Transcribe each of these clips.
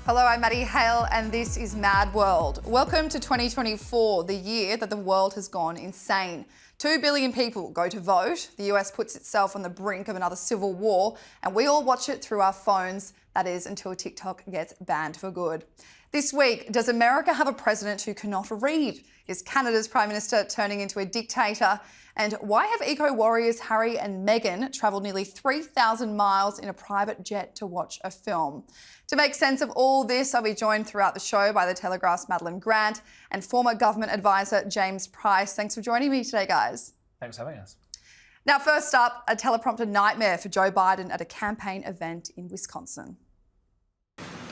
Hello, I'm Maddie Hale and this is Mad World. Welcome to 2024, the year that the world has gone insane. 2 billion people go to vote, the US puts itself on the brink of another civil war, and we all watch it through our phones, that is until TikTok gets banned for good. This week, does America have a president who cannot read? Is Canada's Prime Minister turning into a dictator? And why have eco-warriors Harry and Meghan travelled nearly 3,000 miles in a private jet to watch a film? To make sense of all this, I'll be joined throughout the show by the Telegraph's Madeline Grant and former government advisor James Price. Thanks for joining me today, guys. Thanks for having us. Now, first up, a teleprompter nightmare for Joe Biden at a campaign event in Wisconsin.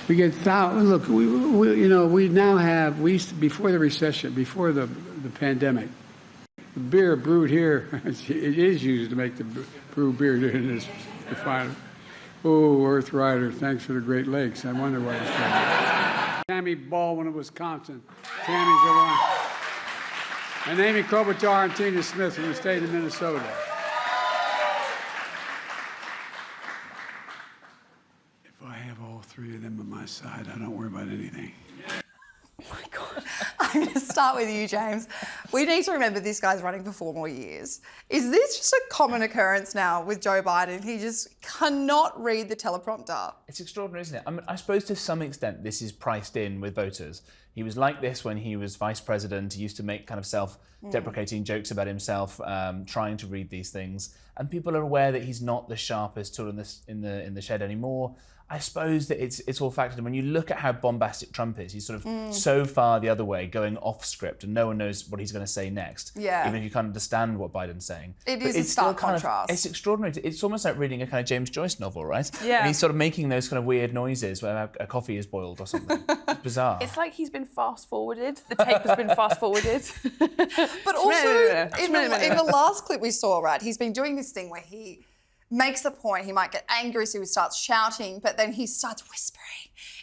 We get look. We now have. We used to, before the recession, before the pandemic. The beer brewed here, it is used to make the brew beer in this refiner. Oh, Earth Rider, thanks for the Great Lakes. I wonder why it's called. Tammy Baldwin of Wisconsin. Tammy's the one. And Amy Klobuchar and Tina Smith from the state of Minnesota. If I have all three of them on my side, I don't worry about anything. Oh my God. I'm going to start with you, James. We need to remember this guy's running for 4 more years. Is this just a common occurrence now with Joe Biden? He just cannot read the teleprompter. It's extraordinary, isn't it? I mean, I suppose to some extent this is priced in with voters. He was like this when he was vice president. He used to make kind of self-deprecating jokes about himself, trying to read these things. And people are aware that he's not the sharpest tool in the shed anymore. I suppose that it's all factored in. When you look at how bombastic Trump is, he's sort of so far the other way, going off script, and no one knows what he's going to say next. Yeah. Even if you can't understand what Biden's saying. It is a stark contrast. It's extraordinary. It's almost like reading a kind of James Joyce novel, right? Yeah. And he's sort of making those kind of weird noises where a coffee is boiled or something. It's bizarre. It's like he's been fast-forwarded. The tape has been fast-forwarded. But also, in the last clip we saw, right, he's been doing this thing where he makes the point, he might get angry, so he starts shouting, but then he starts whispering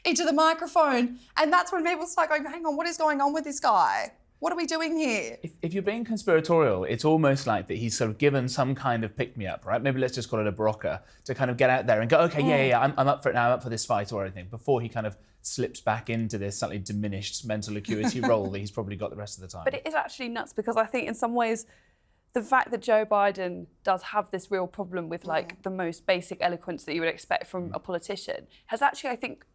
into the microphone. And that's when people start going, hang on, what is going on with this guy? What are we doing here? If you're being conspiratorial, it's almost like that he's sort of given some kind of pick-me-up, right? Maybe let's just call it a Barocca, to kind of get out there and go, okay, yeah, I'm up for it now, I'm up for this fight or anything, before he kind of slips back into this slightly diminished mental acuity role that he's probably got the rest of the time. But it is actually nuts because I think in some ways the fact that Joe Biden does have this real problem with like the most basic eloquence that you would expect from a politician has actually, I think,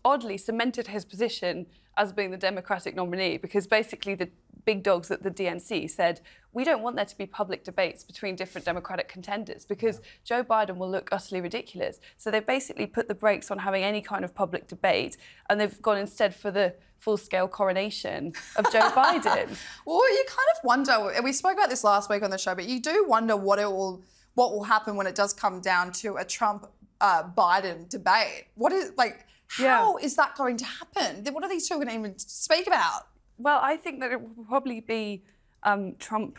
oddly cemented his position as being the Democratic nominee, because basically the big dogs at the DNC said, we don't want there to be public debates between different Democratic contenders because Joe Biden will look utterly ridiculous. So they've basically put the brakes on having any kind of public debate, and they've gone instead for the full-scale coronation of Joe Biden. Well, you kind of wonder, and we spoke about this last week on the show, but you do wonder what will happen when it does come down to a Trump-Biden debate. How is that going to happen? What are these two going to even speak about? Well, I think that it will probably be Trump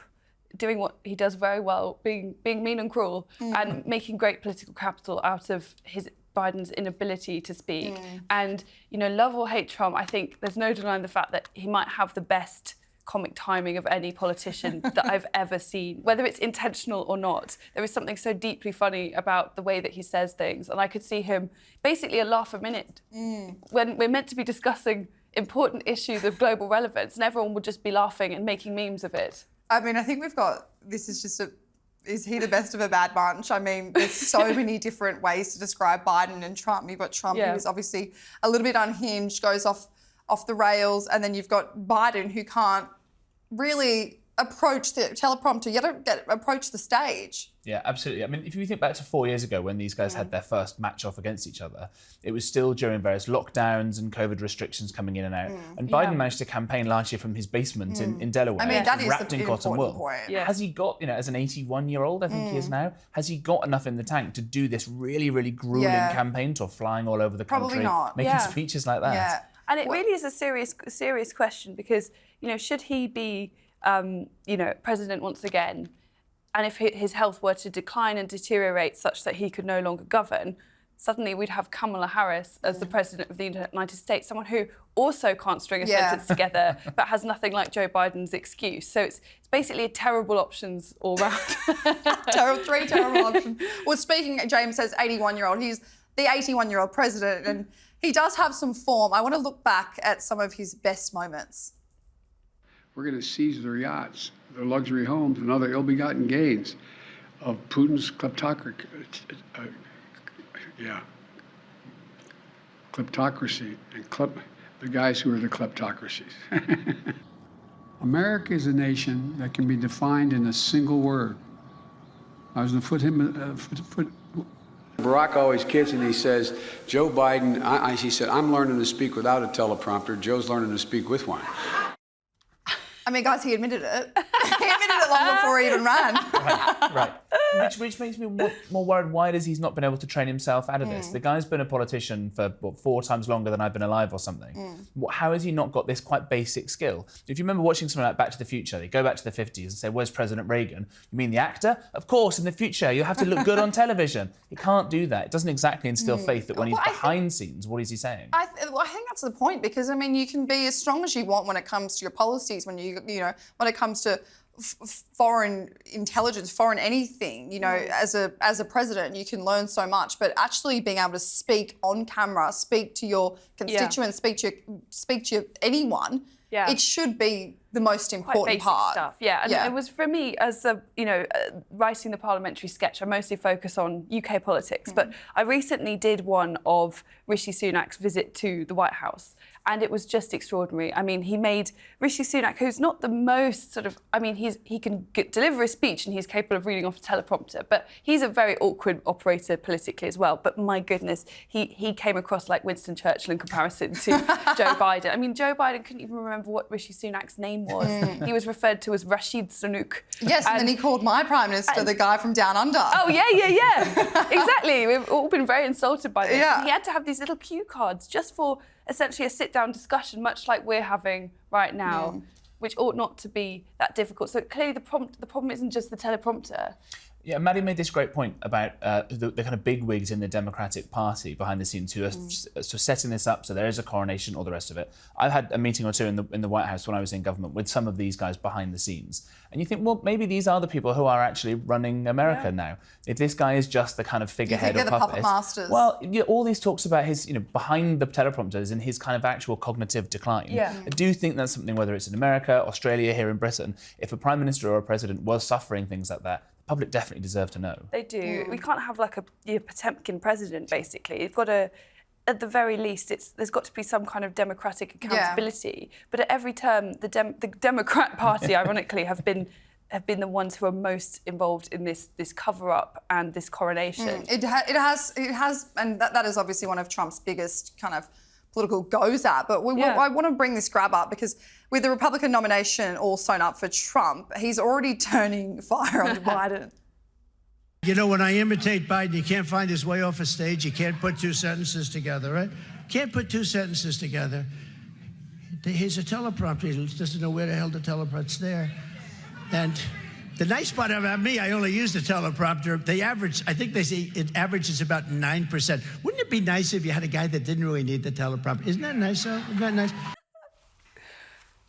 doing what he does very well, being mean and cruel and making great political capital out of Biden's inability to speak. And, love or hate Trump, I think there's no denying the fact that he might have the best comic timing of any politician that I've ever seen. Whether it's intentional or not, there is something so deeply funny about the way that he says things. And I could see him basically a laugh a minute when we're meant to be discussing important issues of global relevance, and everyone would just be laughing and making memes of it. I mean, I think this is just is he the best of a bad bunch? I mean, there's so many different ways to describe Biden and Trump. You've got Trump, who is obviously a little bit unhinged, goes off the rails, and then you've got Biden, who can't really approach the teleprompter, you don't approach the stage. Yeah, absolutely. I mean, if you think back to 4 years ago when these guys had their first match off against each other, it was still during various lockdowns and COVID restrictions coming in and out. And Biden managed to campaign largely from his basement in Delaware. I mean, that is wrapped in cotton wool. Point. Yeah. Has he got, as an 81-year-old, I think he is now, has he got enough in the tank to do this really, really grueling campaign tour, flying all over the country, Probably not. making speeches like that? Yeah. And it really is a serious question because, should he be president once again, and if his health were to decline and deteriorate such that he could no longer govern, suddenly we'd have Kamala Harris as the president of the United States, someone who also can't string a sentence together but has nothing like Joe Biden's excuse. So it's basically terrible options all round. Three terrible options. Well, speaking, James says 81-year-old. He's the 81-year-old president, and He does have some form. I want to look back at some of his best moments. We're going to seize their yachts, their luxury homes, and other ill-begotten gains of Putin's kleptocracy. Kleptocracy and the guys who are the kleptocracies. America is a nation that can be defined in a single word. I was going to Barack always kids and he says, Joe Biden, he said, I'm learning to speak without a teleprompter. Joe's learning to speak with one. I mean, guys, he admitted it. He admitted it long before he even ran. Right. Which makes me more worried. Why does he's not been able to train himself out of this? The guy's been a politician for 4 times longer than I've been alive or something. How has he not got this quite basic skill? If you remember watching something like Back to the Future, they go back to the 50s and say, where's President Reagan? You mean the actor? Of course, in the future, you'll have to look good on television. He can't do that. It doesn't exactly instill faith that when he's behind scenes, what is he saying? I think that's the point, because, I mean, you can be as strong as you want when it comes to your policies, when when it comes to foreign intelligence, foreign anything, as a president, you can learn so much, but actually being able to speak on camera, speak to your constituents, speak to anyone, it should be the most important part. Stuff. And it was for me as writing the parliamentary sketch. I mostly focus on UK politics, but I recently did one of Rishi Sunak's visit to the White House. And it was just extraordinary. I mean, he made Rishi Sunak, who's not the most he can deliver a speech and he's capable of reading off a teleprompter, but he's a very awkward operator politically as well. But my goodness, he came across like Winston Churchill in comparison to Joe Biden. I mean, Joe Biden couldn't even remember what Rishi Sunak's name was. He was referred to as Rashid Sunak. Yes, and then he called my Prime Minister the guy from Down Under. Oh, yeah. Exactly. We've all been very insulted by this. Yeah. He had to have these little cue cards just for essentially a sit-down discussion, much like we're having right now, which ought not to be that difficult. So clearly the problem isn't just the teleprompter. Yeah, Maddie made this great point about the kind of bigwigs in the Democratic Party behind the scenes who are sort of setting this up so there is a coronation, all the rest of it. I've had a meeting or two in the White House when I was in government with some of these guys behind the scenes. And you think, well, maybe these are the people who are actually running America now. If this guy is just the kind of figurehead or the puppet masters. Well, all these talks about his, behind the teleprompters and his kind of actual cognitive decline. I do think that's something, whether it's in America, Australia, here in Britain, if a Prime Minister or a President was suffering things like that, public definitely deserve to know. They do. We can't have like a Potemkin president, basically. You've got to, at the very least, there's got to be some kind of democratic accountability. But at every term, the Democrat Party, ironically, have been the ones who are most involved in this cover-up and this coronation. It has, and that is obviously one of Trump's biggest kind of political goes at. But I want to bring this grab up because with the Republican nomination all sewn up for Trump, he's already turning fire on Biden. When I imitate Biden, you can't find his way off a stage. You can't put 2 sentences together, right? Can't put 2 sentences together. Here's a teleprompter. He doesn't know where the hell the teleprompter's there. And the nice part about me, I only use the teleprompter. I think they say it averages about 9%. Wouldn't it be nice if you had a guy that didn't really need the teleprompter? Isn't that nice, though? Isn't that nice?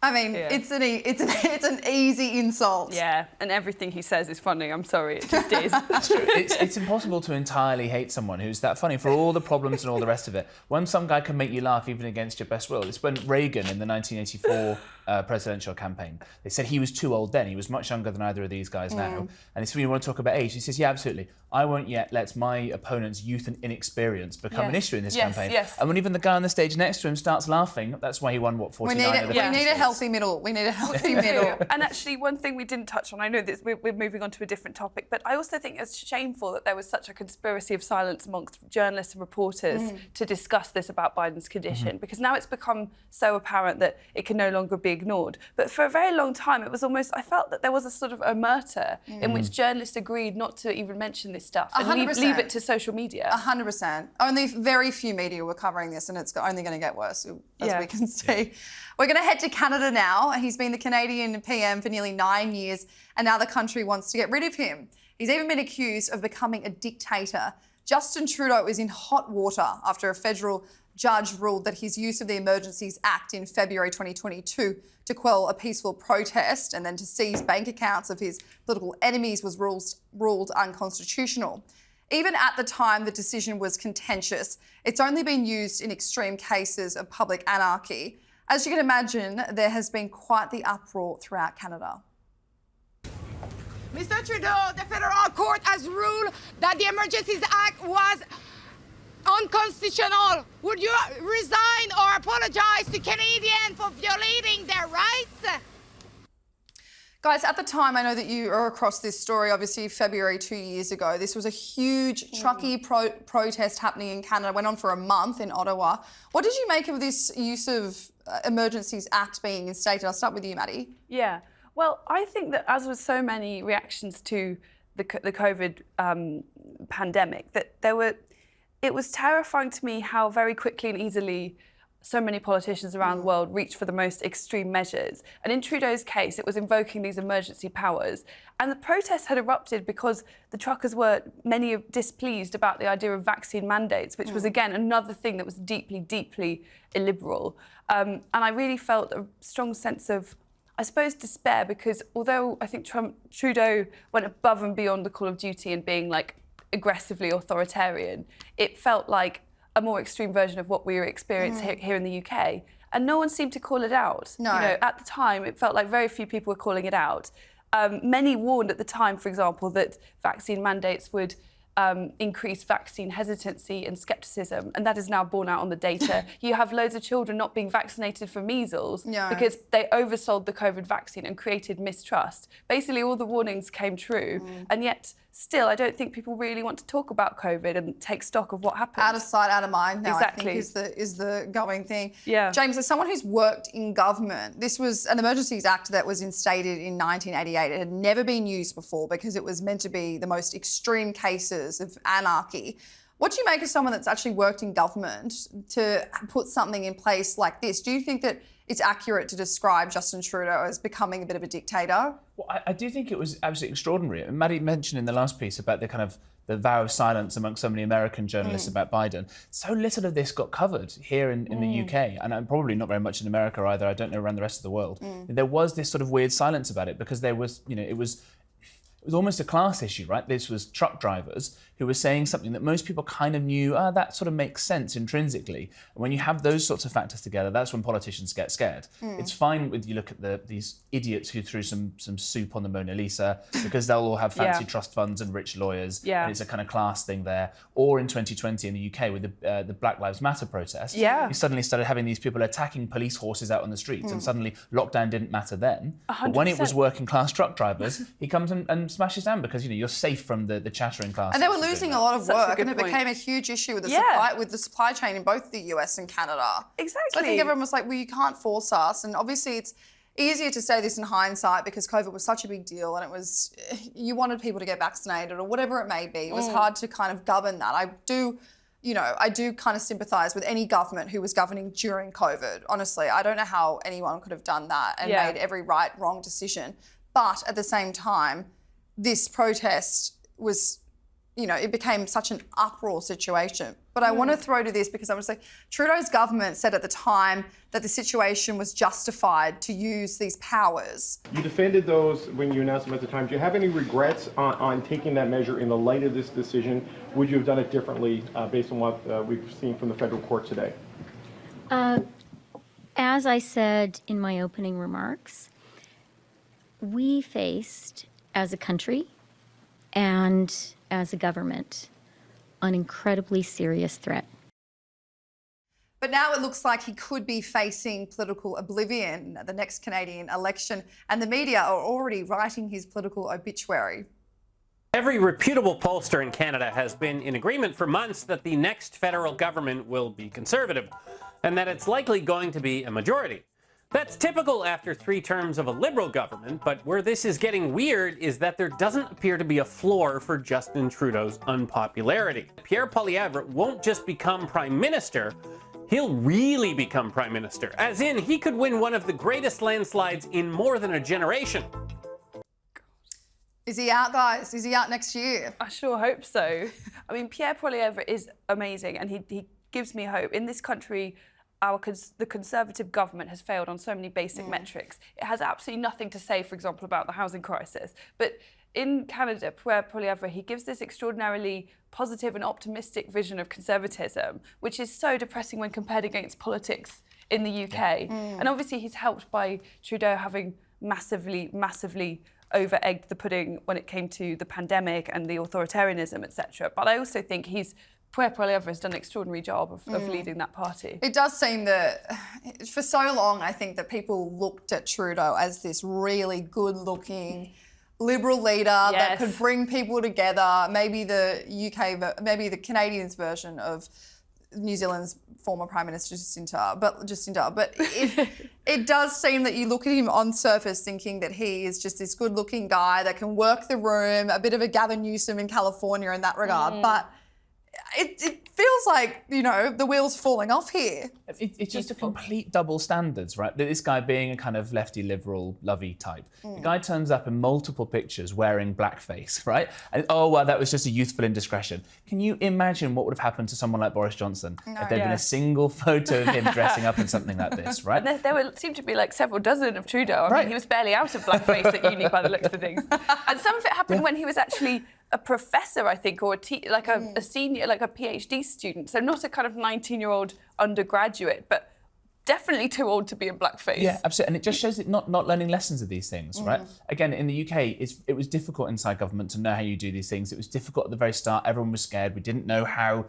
I mean, it's an easy insult. Yeah, and everything he says is funny. I'm sorry, it just is. That's true. It's impossible to entirely hate someone who's that funny for all the problems and all the rest of it. When some guy can make you laugh even against your best will. It's when Reagan in the 1984 presidential campaign, they said he was too old then. He was much younger than either of these guys now. And it's when you want to talk about age. He says, yeah, absolutely. I won't yet let my opponent's youth and inexperience become an issue in this campaign. And when even the guy on the stage next to him starts laughing, that's why he won, 49 of the We need a healthy middle. We need a healthy middle. And actually, one thing we didn't touch on, I know that we're moving on to a different topic, but I also think it's shameful that there was such a conspiracy of silence amongst journalists and reporters to discuss this about Biden's condition, because now it's become so apparent that it can no longer be ignored. But for a very long time, it was almost, I felt that there was a sort of omerta in which journalists agreed not to even mention this stuff and leave it to social media. 100%. Only very few media were covering this, and it's only going to get worse, as we can see. We're going to head to Canada now. He's been the Canadian PM for nearly 9 years, and now the country wants to get rid of him. He's even been accused of becoming a dictator. Justin Trudeau is in hot water after a federal judge ruled that his use of the Emergencies Act in February 2022 to quell a peaceful protest and then to seize bank accounts of his political enemies was ruled unconstitutional. Even at the time the decision was contentious, it's only been used in extreme cases of public anarchy. As you can imagine, there has been quite the uproar throughout Canada. Mr. Trudeau, the federal court has ruled that the Emergencies Act was unconstitutional. Would you resign or apologize to Canadians for violating their rights? Guys, at the time, I know that you are across this story, obviously February 2 years ago. This was a huge truckie protest happening in Canada, went on for a month in Ottawa. What did you make of this use of Emergencies Act being instated? I'll start with you, Maddie. Yeah, well, I think that as with so many reactions to the COVID pandemic, that it was terrifying to me how very quickly and easily so many politicians around the world reach for the most extreme measures. And in Trudeau's case, it was invoking these emergency powers. And the protests had erupted because the truckers were, many displeased about the idea of vaccine mandates, which was, again, another thing that was deeply, deeply illiberal. And I really felt a strong sense of, I suppose, despair, because although I think Trudeau went above and beyond the call of duty and being, like, aggressively authoritarian, it felt like a more extreme version of what we were experiencing here in the UK. And no one seemed to call it out. No. You know, at the time, it felt like very few people were calling it out. Many warned at the time, for example, that vaccine mandates would increase vaccine hesitancy and scepticism, and that is now borne out on the data. You have loads of children not being vaccinated for measles because they oversold the COVID vaccine and created mistrust. Basically, all the warnings came true, and yet still, I don't think people really want to talk about COVID and take stock of what happened. Out of sight, out of mind now, Exactly. I think is the going thing. Yeah. James, as someone who's worked in government, this was an Emergencies Act that was instated in 1988. It had never been used before because it was meant to be the most extreme cases of anarchy. What do you make of someone that's actually worked in government to put something in place like this? Do you think that it's accurate to describe Justin Trudeau as becoming a bit of a dictator? Well, I do think it was absolutely extraordinary. And Maddie mentioned in the last piece about the kind of the vow of silence amongst so many American journalists about Biden. So little of this got covered here in the UK, and probably not very much in America either. I don't know around the rest of the world. There was this sort of weird silence about it because there was, you know, it was almost a class issue, right? This was truck drivers who were saying something that most people kind of knew, that sort of makes sense intrinsically. And when you have those sorts of factors together, that's when politicians get scared. It's fine with you look at these idiots who threw some soup on the Mona Lisa because they'll all have fancy trust funds and rich lawyers, and it's a kind of class thing there. Or in 2020 in the UK with the Black Lives Matter protest, you suddenly started having these people attacking police horses out on the streets, and suddenly lockdown didn't matter then. 100%. But when it was working class truck drivers, he comes and smashes down because, you know, you're safe from the chattering class. And they were losing a lot of work, and it point. became a huge issue with the supply chain in both the US and Canada. Exactly. So I think everyone was like, well, you can't force us. And obviously it's easier to say this in hindsight because COVID was such a big deal and it was, you wanted people to get vaccinated or whatever it may be. It was hard to kind of govern that. I do kind of sympathise with any government who was governing during COVID. Honestly, I don't know how anyone could have done that and made every right, wrong decision. But at the same time, this protest was, you know, it became such an uproar situation. But I want to throw to this because I was like, Trudeau's government said at the time that the situation was justified to use these powers. You defended those when you announced them at the time. Do you have any regrets on taking that measure in the light of this decision? Would you have done it differently based on what we've seen from the federal court today? As I said in my opening remarks, we faced, as a country and as a government, an incredibly serious threat. But now it looks like he could be facing political oblivion at the next Canadian election, and the media are already writing his political obituary. Every reputable pollster in Canada has been in agreement for months that the next federal government will be Conservative, and that it's likely going to be a majority. That's typical after 3 terms of a Liberal government, but where this is getting weird is that there doesn't appear to be a floor for Justin Trudeau's unpopularity. Pierre Poilievre won't just become Prime Minister, he'll really become Prime Minister, as in he could win one of the greatest landslides in more than a generation. Is he out, guys? Is he out next year? I sure hope so. I mean, Pierre Poilievre is amazing, and he gives me hope. In this country, the Conservative government has failed on so many basic metrics. It has absolutely nothing to say, for example, about the housing crisis. But in Canada, Puer Poilievre, he gives this extraordinarily positive and optimistic vision of conservatism, which is so depressing when compared against politics in the UK. And obviously he's helped by Trudeau having massively over-egged the pudding when it came to the pandemic and the authoritarianism, etc. But I also think Puer Poilievre has done an extraordinary job of leading that party. It does seem that for so long, I think that people looked at Trudeau as this really good-looking Liberal leader that could bring people together. Maybe maybe the Canadians' version of New Zealand's former Prime Minister Jacinda. But it does seem that you look at him on surface thinking that he is just this good-looking guy that can work the room, a bit of a Gavin Newsom in California in that regard. But it feels like, you know, the wheel's falling off here. It's just a complete double standards, right? This guy being a kind of lefty liberal lovey type. The guy turns up in multiple pictures wearing blackface, right? And oh, well, that was just a youthful indiscretion. Can you imagine what would have happened to someone like Boris Johnson if there'd been a single photo of him dressing up in something like this, right? And there seemed to be like several dozen of Trudeau. I mean, he was barely out of blackface at uni by the looks of things. And some of it happened when he was actually a professor, I think, or a senior, like a PhD student. So not a kind of 19-year-old undergraduate, but definitely too old to be in blackface. Yeah, absolutely. And it just shows that not learning lessons of these things, right? Again, in the UK, it was difficult inside government to know how you do these things. It was difficult at the very start. Everyone was scared. We didn't know how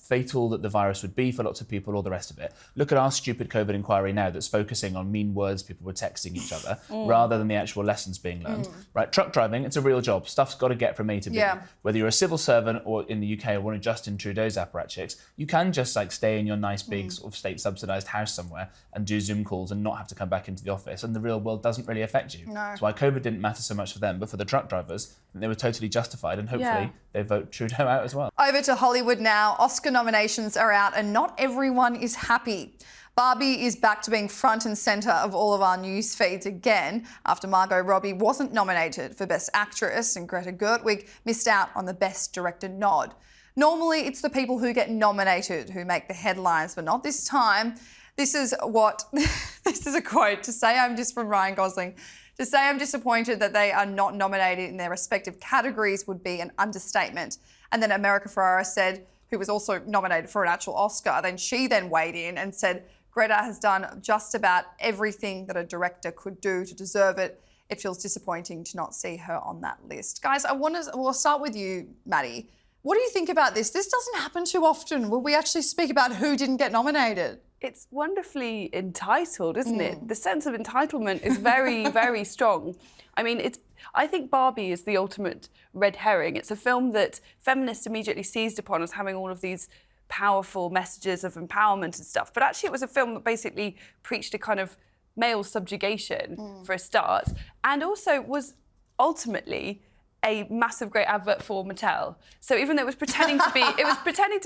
fatal that the virus would be for lots of people, all the rest of it. Look at our stupid COVID inquiry now that's focusing on mean words people were texting each other rather than the actual lessons being learned. Right? Truck driving, it's a real job. Stuff's got to get from A to B. Yeah. Whether you're a civil servant or in the UK or one of Justin Trudeau's apparatchiks, you can just like stay in your nice big sort of state subsidised house somewhere and do Zoom calls and not have to come back into the office, and the real world doesn't really affect you. No. That's why COVID didn't matter so much for them, but for the truck drivers, they were totally justified, and hopefully they vote Trudeau out as well. Over to Hollywood now. Oscar nominations are out and not everyone is happy. Barbie is back to being front and centre of all of our news feeds again after Margot Robbie wasn't nominated for Best Actress and Greta Gerwig missed out on the Best Director nod. Normally, it's the people who get nominated who make the headlines, but not this time. This is a quote to say from Ryan Gosling. To say I'm disappointed that they are not nominated in their respective categories would be an understatement. And then America Ferrera said, who was also nominated for an actual Oscar, she weighed in and said, Greta has done just about everything that a director could do to deserve it. It feels disappointing to not see her on that list. Guys, we'll start with you, Maddie. What do you think about this? This doesn't happen too often. Will we actually speak about who didn't get nominated? It's wonderfully entitled, isn't it? The sense of entitlement is very, very strong. I mean, I think Barbie is the ultimate red herring. It's a film that feminists immediately seized upon as having all of these powerful messages of empowerment and stuff. But actually, it was a film that basically preached a kind of male subjugation for a start, and also was ultimately a massive great advert for Mattel. So even though it was pretending to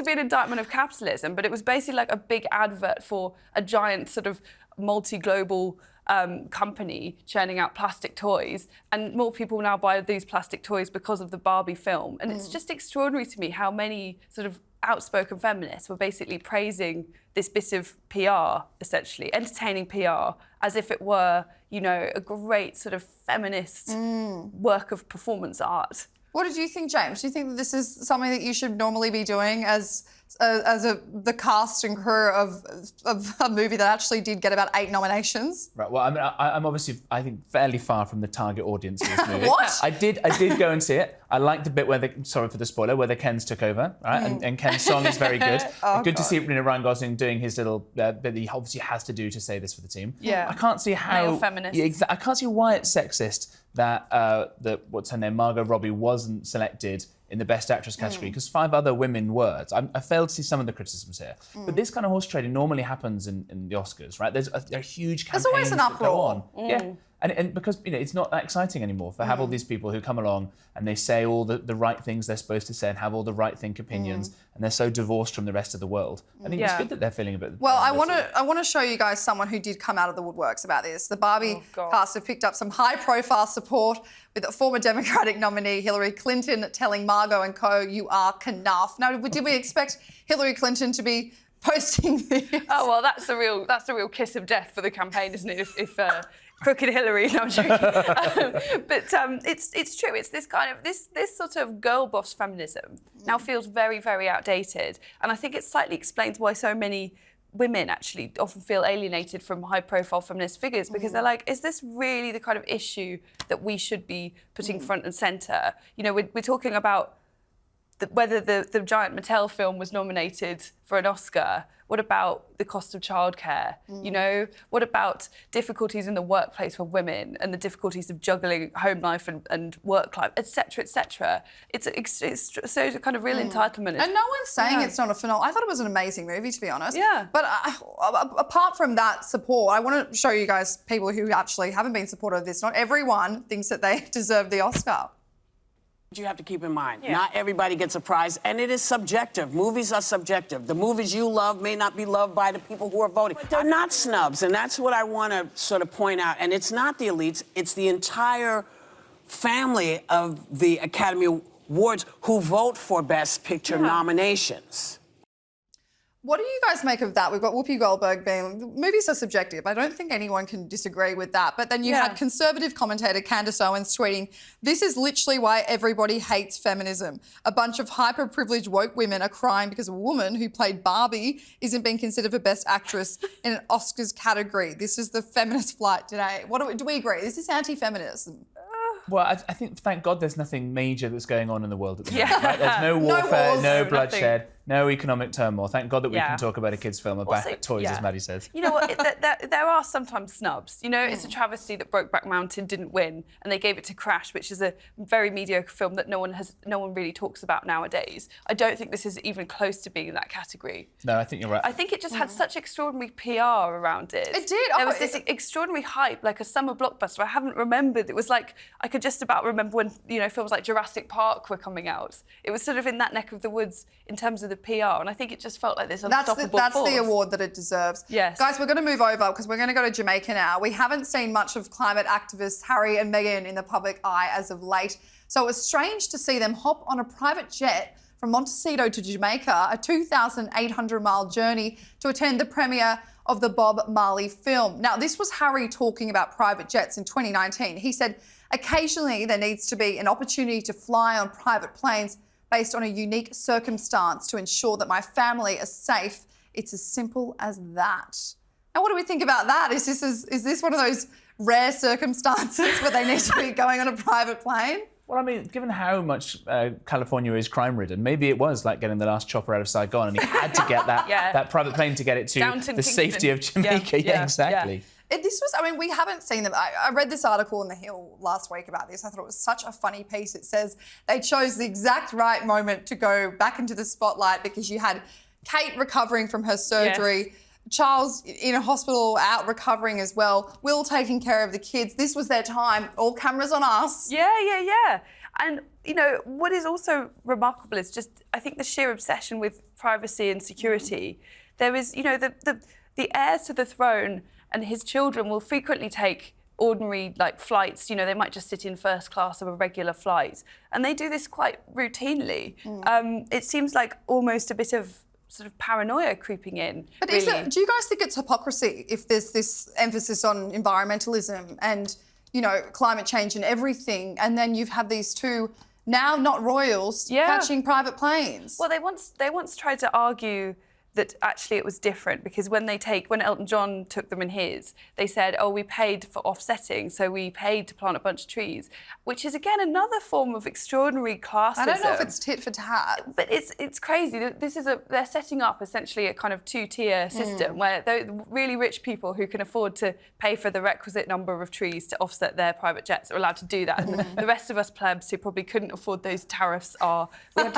be an indictment of capitalism, but it was basically like a big advert for a giant sort of multi-global company churning out plastic toys, and more people now buy these plastic toys because of the Barbie film. And it's just extraordinary to me how many sort of outspoken feminists were basically praising this bit of PR, essentially, entertaining PR, as if it were, you know, a great sort of feminist work of performance art. What did you think, James? Do you think that this is something that you should normally be doing as the cast and crew of a movie that actually did get about 8 nominations? Right. Well, I mean, I'm obviously, I think, fairly far from the target audience of this movie. What? I did go and see it. I liked the bit where sorry for the spoiler, where the Kens took over, right? And Ken's song is very good. Good to see Ryan Gosling doing his little that he obviously has to do to say this for the team. Yeah. I can't see how. Male feminist. Yeah, I can't see why it's sexist that what's her name, Margot Robbie, wasn't selected in the Best Actress category, because 5 other women were. I failed to see some of the criticisms here. But this kind of horse trading normally happens in the Oscars, right? There's a huge campaign. There's always an uproar. Yeah. And because, you know, it's not that exciting anymore to have all these people who come along and they say all the right things they're supposed to say and have all the right think opinions, and they're so divorced from the rest of the world. I think it's good that they're feeling a bit... Well, I want to show you guys someone who did come out of the woodworks about this. The Barbie cast have picked up some high-profile support with a former Democratic nominee, Hillary Clinton, telling Margot and co, "You are enough." Now, did we expect Hillary Clinton to be posting this. Oh well, that's a real kiss of death for the campaign, isn't it? If crooked Hillary, no, I'm joking. But it's true. It's this kind of this sort of girl boss feminism now feels very, very outdated, and I think it slightly explains why so many women actually often feel alienated from high-profile feminist figures, because they're like, is this really the kind of issue that we should be putting front and centre? You know, we're talking about whether the giant Mattel film was nominated for an Oscar. What about the cost of childcare? You know, what about difficulties in the workplace for women and the difficulties of juggling home life and work life, etc., etc. It's so kind of real entitlement. And no one's saying it's not a phenomenal. I thought it was an amazing movie, to be honest. Yeah. But apart from that support, I want to show you guys people who actually haven't been supportive of this. Not everyone thinks that they deserve the Oscar. You have to keep in mind, not everybody gets a prize, and it is subjective. Movies are subjective. The movies you love may not be loved by the people who are voting. But they're not snubs, and that's what I want to sort of point out. And it's not the elites, it's the entire family of the Academy Awards who vote for Best Picture nominations. What do you guys make of that? We've got Whoopi Goldberg being... Movies are subjective. I don't think anyone can disagree with that. But then you had conservative commentator Candace Owens tweeting, "This is literally why everybody hates feminism. A bunch of hyper-privileged woke women are crying because a woman who played Barbie isn't being considered for Best Actress in an Oscars category. This is the feminist flight today." Do we agree? This is anti-feminism. Well, I think, thank God, there's nothing major that's going on in the world at the moment. Right? There's no warfare, no bloodshed, no economic turmoil. Thank God that we can talk about a kids' film about toys, as Maddie says. You know what? There are sometimes snubs. You know, it's a travesty that Brokeback Mountain didn't win, and they gave it to Crash, which is a very mediocre film that no one really talks about nowadays. I don't think this is even close to being in that category. No, I think you're right. I think it just had such extraordinary PR around it. It did. There was this extraordinary hype, like a summer blockbuster. I haven't remembered. It was like I could just about remember when films like Jurassic Park were coming out. It was sort of in that neck of the woods in terms of the PR, and I think it just felt like this unstoppable force. That's the award that it deserves. Yes. Guys, we're going to move over because we're going to go to Jamaica now. We haven't seen much of climate activists Harry and Meghan in the public eye as of late, so it was strange to see them hop on a private jet from Montecito to Jamaica, a 2,800-mile journey to attend the premiere of the Bob Marley film. Now, this was Harry talking about private jets in 2019. He said, "Occasionally, there needs to be an opportunity to fly on private planes based on a unique circumstance to ensure that my family is safe. It's as simple as that." Now, what do we think about that? Is this one of those rare circumstances where they need to be going on a private plane? Well, I mean, given how much California is crime-ridden, maybe it was like getting the last chopper out of Saigon, and he had to get that private plane to get it to the safety of Jamaica. Yeah, exactly. We haven't seen them. I read this article in The Hill last week about this. I thought it was such a funny piece. It says they chose the exact right moment to go back into the spotlight because you had Kate recovering from her surgery, Charles in a hospital out recovering as well, Will taking care of the kids. This was their time. All cameras on us. Yeah. And, what is also remarkable is just, I think, the sheer obsession with privacy and security. There is, the heir to the throne and his children will frequently take ordinary flights. They might just sit in first class of a regular flight, and they do this quite routinely. It seems like almost a bit of sort of paranoia creeping in. But do you guys think it's hypocrisy if there's this emphasis on environmentalism and climate change and everything, and then you've had these two now not royals catching private planes? Well, they once tried to argue that actually it was different because when Elton John took them in his, they said, "Oh, we paid for offsetting, so we paid to plant a bunch of trees," which is again another form of extraordinary classism. I don't know if it's tit for tat, but it's crazy. They're setting up essentially a kind of two-tier system where the really rich people who can afford to pay for the requisite number of trees to offset their private jets are allowed to do that, and the rest of us plebs who probably couldn't afford those tariffs we have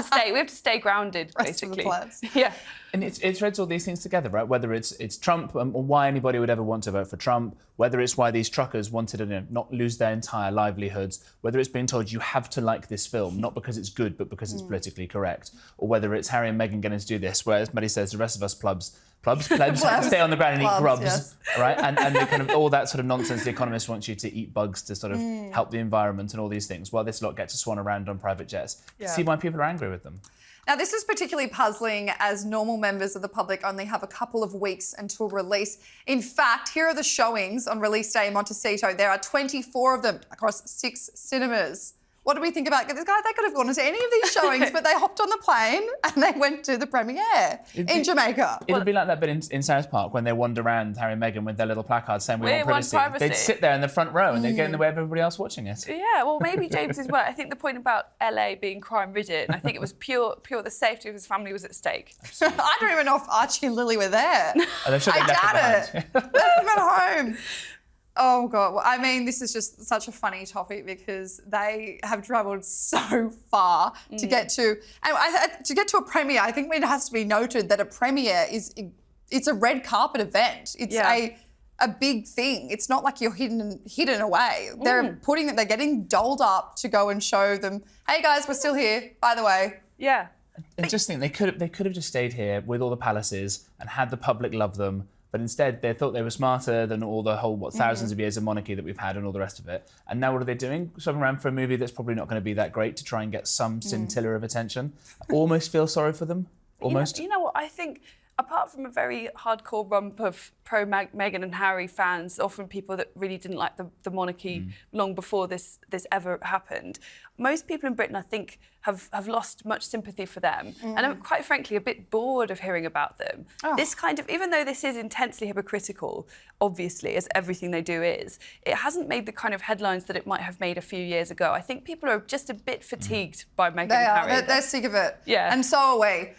to stay grounded, basically. Rest of the plebs. Yeah. And it threads all these things together, right? Whether it's Trump and why anybody would ever want to vote for Trump, whether it's why these truckers wanted to not lose their entire livelihoods, whether it's being told you have to like this film, not because it's good, but because it's politically correct, or whether it's Harry and Meghan getting to do this, whereas Maddie says the rest of us plebs stay on the ground and eat grubs, right? And the kind of all that sort of nonsense. The Economist wants you to eat bugs to sort of help the environment and all these things. Well, this lot get to swan around on private jets. See why people are angry with them. Now, this is particularly puzzling as normal members of the public only have a couple of weeks until release. In fact, here are the showings on release day in Montecito. There are 24 of them across 6 cinemas. What do we think about this guy? They could have gone to any of these showings, but they hopped on the plane and they went to the premiere in Jamaica. It'll be like that bit in South Park when they wander around Harry and Meghan with their little placards saying we want privacy. They'd sit there in the front row and they'd get in the way of everybody else watching it. Yeah, well, maybe James is right. I think the point about LA being crime-ridden, I think it was pure the safety of his family was at stake. I don't even know if Archie and Lily were there. Oh, they should have doubt it. Let them at home. Oh, God. Well, I mean, this is just such a funny topic because they have travelled so far to get to... And to get to a premiere, I think it has to be noted that a premiere it's a red carpet event. It's a big thing. It's not like you're hidden away. They're getting dolled up to go and show them, hey, guys, we're still here, by the way. Yeah. I just think they could have just stayed here with all the palaces and had the public love them. But instead, they thought they were smarter than all the whole, thousands of years of monarchy that we've had and all the rest of it. And now what are they doing? Shoving around for a movie that's probably not going to be that great to try and get some scintilla of attention. I almost feel sorry for them. Almost. You know what? I think apart from a very hardcore rump of pro-Meghan and Harry fans, often people that really didn't like the monarchy long before this ever happened, most people in Britain, I think, have lost much sympathy for them. And I'm quite frankly a bit bored of hearing about them. This kind of, even though this is intensely hypocritical, obviously, as everything they do is, it hasn't made the kind of headlines that it might have made a few years ago. I think people are just a bit fatigued by Meghan and Harry. They're sick of it. Yeah. And so are we.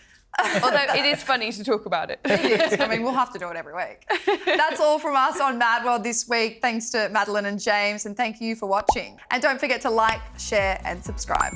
Although it is funny to talk about it. It is. I mean, we'll have to do it every week. That's all from us on Mad World this week. Thanks to Madeline and James, and thank you for watching. And don't forget to like, share, and subscribe.